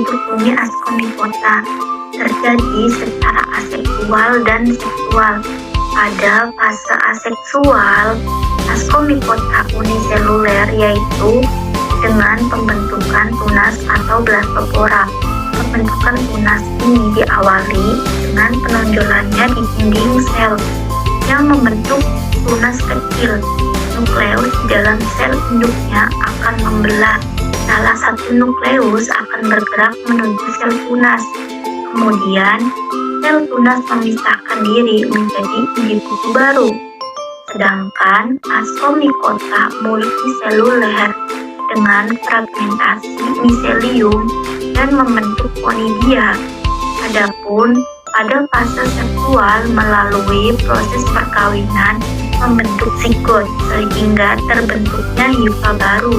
terbentuknya ascomycota terjadi secara aseksual dan seksual. Pada fase aseksual, ascomycota uniseluler yaitu dengan pembentukan tunas atau blastopora. Pembentukan tunas ini diawali dengan penonjolannya di dinding sel yang membentuk tunas kecil. Nukleus di dalam sel induknya akan membelah. Salah satu nukleus akan bergerak menuju sel tunas. Kemudian, sel tunas memisahkan diri menjadi individu baru. Sedangkan ascomycota multiseluler dengan fragmentasi miselium dan membentuk conidia. Adapun pada fase seksual melalui proses perkawinan membentuk zigot sehingga terbentuknya hifa baru.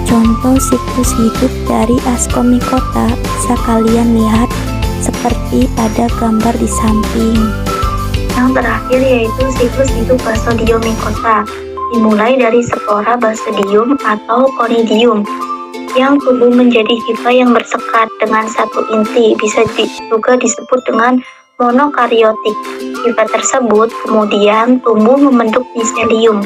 Contoh siklus hidup dari ascomycota bisa kalian lihat seperti pada gambar di samping. Yang terakhir yaitu siklus hidup Basidiomycota, dimulai dari spora Basidium atau conidium yang tumbuh menjadi hifa yang bersekat dengan satu inti, bisa juga disebut dengan monokariotik. Hifa tersebut kemudian tumbuh membentuk miselium.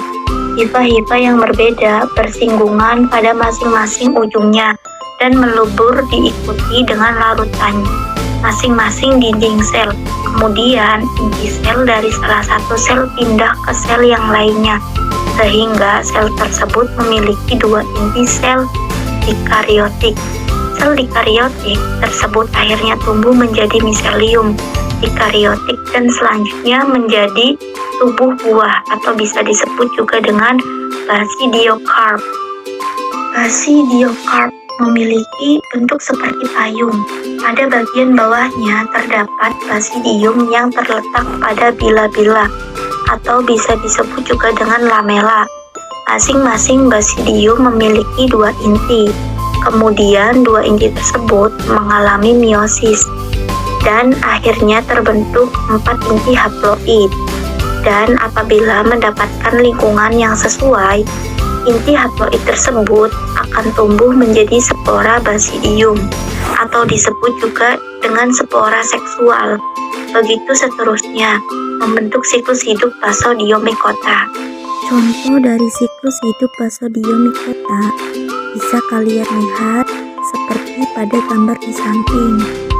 Hifa-hifa yang berbeda bersinggungan pada masing-masing ujungnya dan melebur diikuti dengan larutan masing-masing dinding sel. Kemudian inti sel dari salah satu sel pindah ke sel yang lainnya, sehingga sel tersebut memiliki dua inti sel dikariotik. Sel dikariotik tersebut akhirnya tumbuh menjadi miselium dikariotik dan selanjutnya menjadi tubuh buah atau bisa disebut juga dengan basidiokarp. Basidiokarp memiliki bentuk seperti payung. Pada bagian bawahnya terdapat basidium yang terletak pada bila-bila atau bisa disebut juga dengan lamela. Masing-masing basidium memiliki dua inti. Kemudian dua inti tersebut mengalami meiosis dan akhirnya terbentuk 4 inti haploid. Dan apabila mendapatkan lingkungan yang sesuai, inti haploid tersebut akan tumbuh menjadi spora basidium atau disebut juga dengan spora seksual. Begitu seterusnya, membentuk siklus hidup Basidiomycota. Contoh dari siklus hidup Basidiomycota bisa kalian lihat seperti pada gambar di samping.